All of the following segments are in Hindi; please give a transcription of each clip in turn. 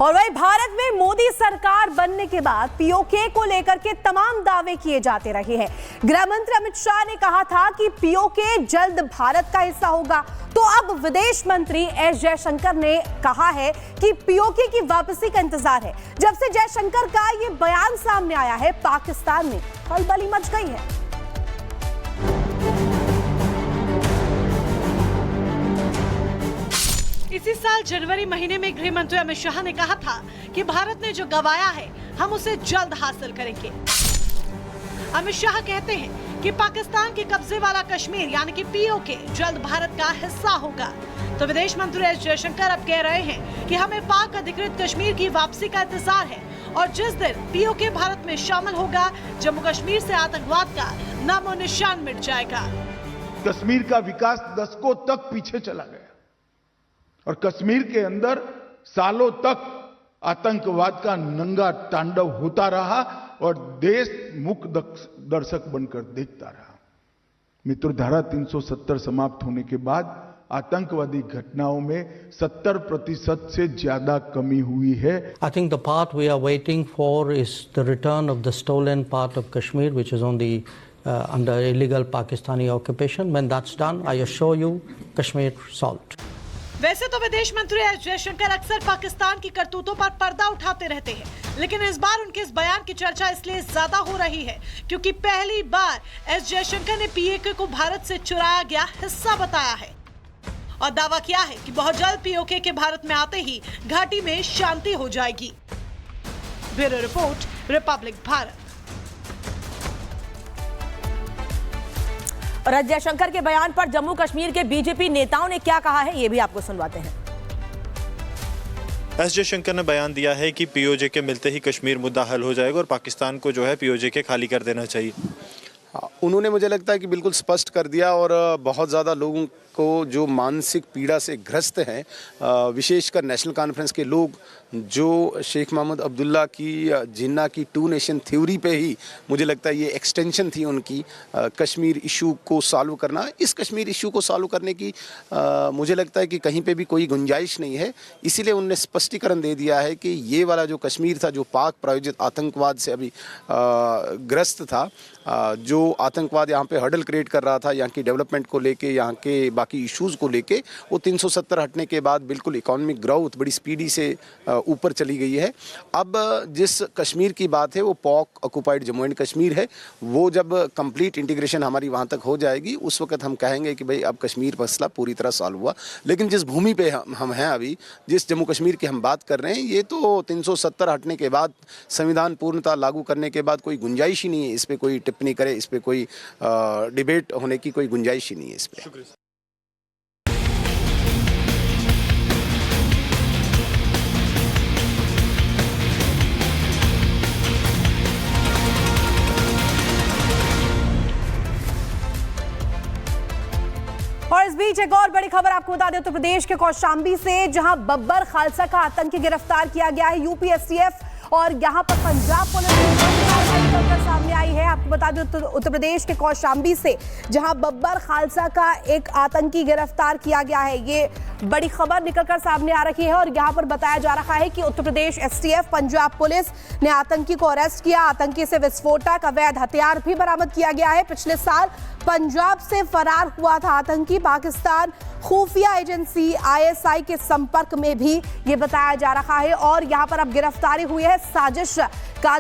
और वही भारत में मोदी सरकार बनने के बाद पीओके को लेकर के तमाम दावे किए जाते रहे हैं। गृह मंत्री अमित शाह ने कहा था कि पीओके जल्द भारत का हिस्सा होगा, तो अब विदेश मंत्री एस जयशंकर ने कहा है कि पीओके की वापसी का इंतजार है। जब से जयशंकर का ये बयान सामने आया है, पाकिस्तान में खलबली मच गई है। इसी साल जनवरी महीने में गृह मंत्री अमित शाह ने कहा था कि भारत ने जो गंवाया है हम उसे जल्द हासिल करेंगे। अमित शाह कहते हैं कि पाकिस्तान के कब्जे वाला कश्मीर यानी कि पीओके जल्द भारत का हिस्सा होगा। तो विदेश मंत्री एस जयशंकर अब कह रहे हैं कि हमें पाक अधिकृत कश्मीर की वापसी का इंतजार है और जिस दिन पीओके भारत में शामिल होगा, जम्मू कश्मीर से आतंकवाद का नामो निशान मिट जाएगा। कश्मीर का विकास दशकों तक पीछे चला गया और कश्मीर के अंदर सालों तक आतंकवाद का नंगा तांडव होता रहा और देश मूक दर्शक बनकर देखता रहा। मित्रों, धारा 370 समाप्त होने के बाद आतंकवादी घटनाओं में 70% से ज्यादा कमी हुई है। I think the part we are waiting for is the return of the stolen part of Kashmir, which is on the under illegal Pakistani occupation. When that's done, I assure you, Kashmir solved. वैसे तो विदेश मंत्री एस जयशंकर अक्सर पाकिस्तान की करतूतों पर पर्दा उठाते रहते हैं, लेकिन इस बार उनके इस बयान की चर्चा इसलिए ज्यादा हो रही है क्योंकि पहली बार एस जयशंकर ने पीओके को भारत से चुराया गया हिस्सा बताया है और दावा किया है कि बहुत जल्द पीओके के भारत में आते ही घाटी में शांति हो जाएगी। Bureau report, Republic Bharat. और एस जयशंकर के बयान पर जम्मू कश्मीर के बीजेपी नेताओं ने क्या कहा है, ये भी आपको सुनवाते हैं। एस जयशंकर ने बयान दिया है कि पीओजे के मिलते ही कश्मीर मुद्दा हल हो जाएगा और पाकिस्तान को जो है पीओजे के खाली कर देना चाहिए। उन्होंने मुझे लगता है कि बिल्कुल स्पष्ट कर दिया और बहुत ज़्यादा लोगों को जो मानसिक पीड़ा से ग्रस्त हैं, विशेषकर नेशनल कॉन्फ्रेंस के लोग जो शेख मोहम्मद अब्दुल्ला की जिन्ना की 2 नेशन थ्योरी पे ही मुझे लगता है ये एक्सटेंशन थी उनकी कश्मीर इशू को सॉल्व करना। इस कश्मीर इशू को सॉल्व करने की मुझे लगता है कि कहीं पे भी कोई गुंजाइश नहीं है। इसीलिए उन्होंने स्पष्टीकरण दे दिया है कि ये वाला जो कश्मीर था, जो पाक प्रायोजित आतंकवाद से अभी ग्रस्त था, जो आतंकवाद यहाँ पे हर्डल क्रिएट कर रहा था यहाँ की डेवलपमेंट को लेके, यहाँ के बाकी इश्यूज़ को लेके, वो 370 हटने के बाद बिल्कुल इकोनॉमिक ग्रोथ बड़ी स्पीडी से ऊपर चली गई है। अब जिस कश्मीर की बात है वो पाक ऑक्युपाइड जम्मू एंड कश्मीर है। वो जब कंप्लीट इंटीग्रेशन हमारी वहाँ तक हो जाएगी उस वक्त हम कहेंगे कि भाई अब कश्मीर मसला पूरी तरह सॉल्व हुआ। लेकिन जिस भूमि पे हम हैं अभी, जिस जम्मू कश्मीर की हम बात कर रहे हैं, ये तो 370 हटने के बाद, संविधान पूर्णतः लागू करने के बाद कोई गुंजाइश ही नहीं है इस पर कोई टिप्पणी करे, इस पर कोई डिबेट होने की कोई गुंजाइश ही नहीं है इस पर। और इस बीच एक और बड़ी खबर आपको बता दें, उत्तर प्रदेश के कौशाम्बी से जहां बब्बर खालसा का आतंकी गिरफ्तार किया गया है यूपी एसटीएफ, और यहां पर पंजाब पुलिस सामने आई है। आपको बता दें उत्तर प्रदेश के कौशाम्बी से जहां बब्बर खालसा का एक आतंकी गिरफ्तार किया गया है, ये बड़ी खबर निकलकर सामने आ रही है। और यहां पर बताया जा रहा है कि उत्तर प्रदेश एसटीएफ, पंजाब पुलिस ने आतंकी को अरेस्ट किया। आतंकी से विस्फोटक, अवैध हथियार भी बरामद किया गया है। पिछले साल पंजाब से फरार हुआ था आतंकी। पाकिस्तान खुफिया एजेंसी आईएसआई के संपर्क में भी ये बताया जा रहा है और यहां पर अब गिरफ्तारी हुई है। साजिश का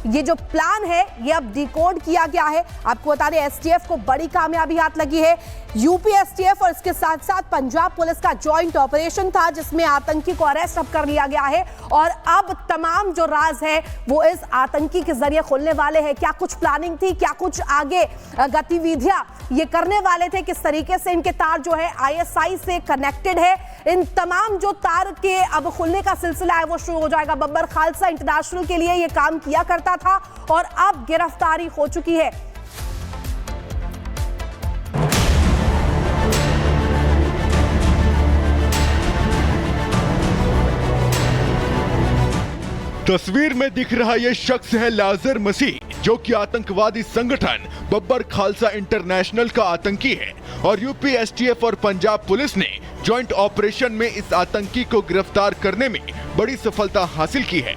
ये जो प्लान है ये अब डिकोड किया गया है। आपको बता दें एसटीएफ को बड़ी कामयाबी हाथ लगी है। यूपी एसटीएफ और इसके साथ साथ पंजाब पुलिस का जॉइंट ऑपरेशन था जिसमें आतंकी को अरेस्ट अब कर लिया गया है और अब तमाम जो राज है वो इस आतंकी के जरिए खुलने वाले हैं। क्या कुछ प्लानिंग थी, क्या कुछ आगे गतिविधियां ये करने वाले थे, किस तरीके से इनके तार जो है आईएसआई से कनेक्टेड है, इन तमाम जो तार के अब खुलने का सिलसिला है वो शुरू हो जाएगा। बब्बर खालसा इंटरनेशनल के लिए ये काम किया करता था और अब गिरफ्तारी हो चुकी है। तस्वीर में दिख रहा यह शख्स है लाजर मसीह, जो कि आतंकवादी संगठन बब्बर खालसा इंटरनेशनल का आतंकी है और यूपी एसटीएफ और पंजाब पुलिस ने जॉइंट ऑपरेशन में इस आतंकी को गिरफ्तार करने में बड़ी सफलता हासिल की है।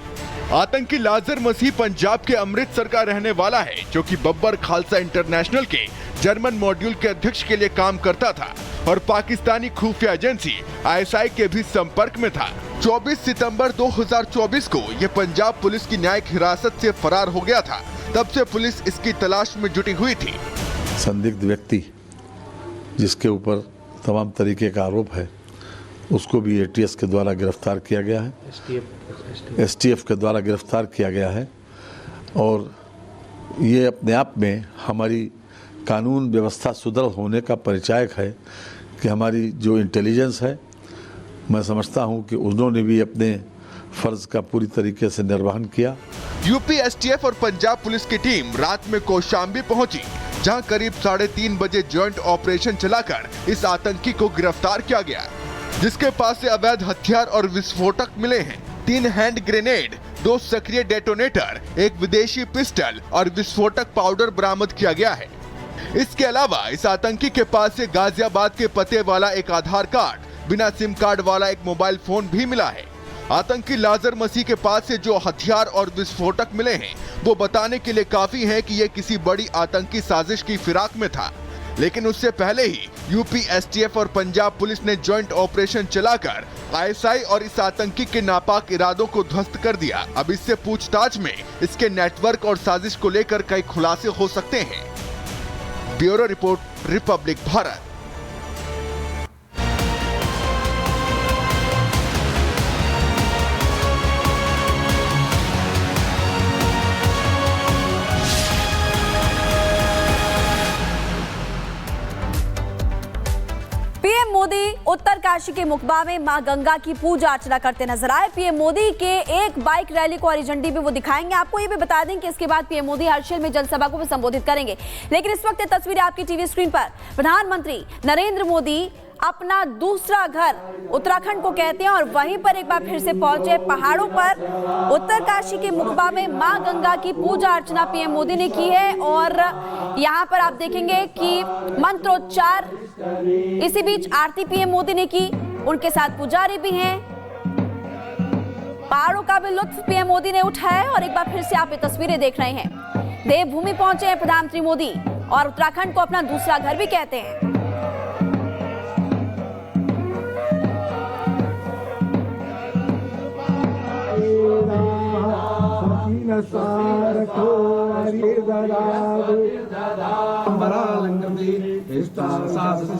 आतंकी लाजर मसीह पंजाब के अमृतसर का रहने वाला है, जो कि बब्बर खालसा इंटरनेशनल के जर्मन मॉड्यूल के अध्यक्ष के लिए काम करता था और पाकिस्तानी खुफिया एजेंसी ISI के भी संपर्क में था। 24 सितंबर 2024 को ये पंजाब पुलिस की न्यायिक हिरासत से फरार हो गया था। तब से पुलिस इसकी तलाश में जुटी हुई थी। संदिग्ध व्यक्ति जिसके ऊपर तमाम तरीके का आरोप है, उसको भी ATS के द्वारा गिरफ्तार किया गया है, STF के द्वारा गिरफ्तार किया गया है। और ये अपने आप में हमारी कानून व्यवस्था सुदृढ़ होने का परिचायक है कि हमारी जो इंटेलिजेंस है, मैं समझता हूँ कि उन्होंने भी अपने फर्ज का पूरी तरीके से निर्वहन किया। यूपी एसटीएफ और पंजाब पुलिस की टीम रात में कौशाम्बी पहुंची, जहां करीब 3:30 बजे जॉइंट ऑपरेशन चलाकर इस आतंकी को गिरफ्तार किया गया, जिसके पास से अवैध हथियार और विस्फोटक मिले हैं। 3 हैंड ग्रेनेड, 2 सक्रिय डेटोनेटर, 1 विदेशी पिस्टल और विस्फोटक पाउडर बरामद किया गया है। इसके अलावा इस आतंकी के पास से गाजियाबाद के पते वाला एक आधार कार्ड, बिना सिम कार्ड वाला एक मोबाइल फोन भी मिला है। आतंकी लाजर मसीह के पास से जो हथियार और विस्फोटक मिले हैं, वो बताने के लिए काफी है कि ये किसी बड़ी आतंकी साजिश की फिराक में था। लेकिन उससे पहले ही यूपी एसटीएफ और पंजाब पुलिस ने जॉइंट ऑपरेशन चलाकर ISI और इस आतंकी के नापाक इरादों को ध्वस्त कर दिया। अब इससे पूछताछ में इसके नेटवर्क और साजिश को लेकर कई खुलासे हो सकते हैं। Bureau report, Republic Bharat. PM Modi Uttarkashi के मुकबा में मां गंगा की पूजा अर्चना करते नजर आए। पीएम मोदी के एक बाइक रैली को हरी झंडी भी वो दिखाएंगे। आपको ये भी बता दें कि इसके बाद पीएम मोदी हर्षिल में जनसभा को भी संबोधित करेंगे। लेकिन इस वक्त ये तस्वीरें आपकी टीवी स्क्रीन पर। प्रधानमंत्री नरेंद्र मोदी अपना दूसरा घर उत्तराखंड को कहते हैं और वहीं पर एक बार फिर से पहुंचे पहाड़ों पर। उत्तरकाशी के मुकबा में मां गंगा की पूजा अर्चना पीएम मोदी ने की है और यहां पर आप देखेंगे कि मंत्रोच्चार, इसी बीच आरती पीएम मोदी ने की, उनके साथ पुजारी भी हैं। पहाड़ों का भी लुत्फ पीएम मोदी ने उठाया और एक बार फिर से आप ये तस्वीरें देख रहे हैं। देवभूमि पहुंचे हैं प्रधानमंत्री मोदी और उत्तराखंड को अपना दूसरा घर भी कहते हैं।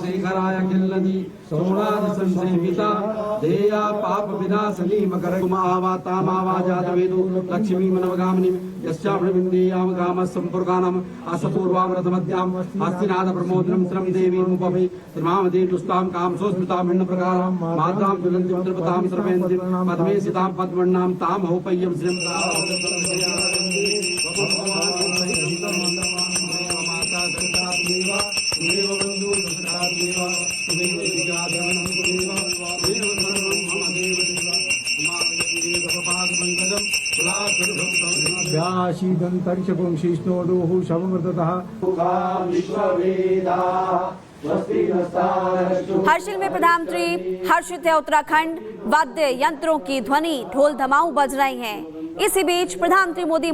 शेखराय किल्लदी सोणाद संसेविता देया पाप विनाशनी मकर कुमावाता मावाजात वेदो लक्ष्मी मनवगामिनी यस्यामृविंदेयाम गाम संपुर्गानम असपूर्वाम रथमध्याम हस्तिनाद प्रमोदनम श्रम देवी मुपभि त्रिमामदे दुस्ताम काम सोस्मिताम भिन्न प्रकारम माताम ज्वलंति उद्रपताम सर्वेन्द्रि पद्मे सिताम पद्मन्नाम ताम होपय्यम श्रीम हर्षिल में प्रधानमंत्री हर्षित है उत्तराखंड। वाद्य यंत्रों की ध्वनि, ढोल धमाऊ बज रही हैं। इसी बीच प्रधानमंत्री मोदी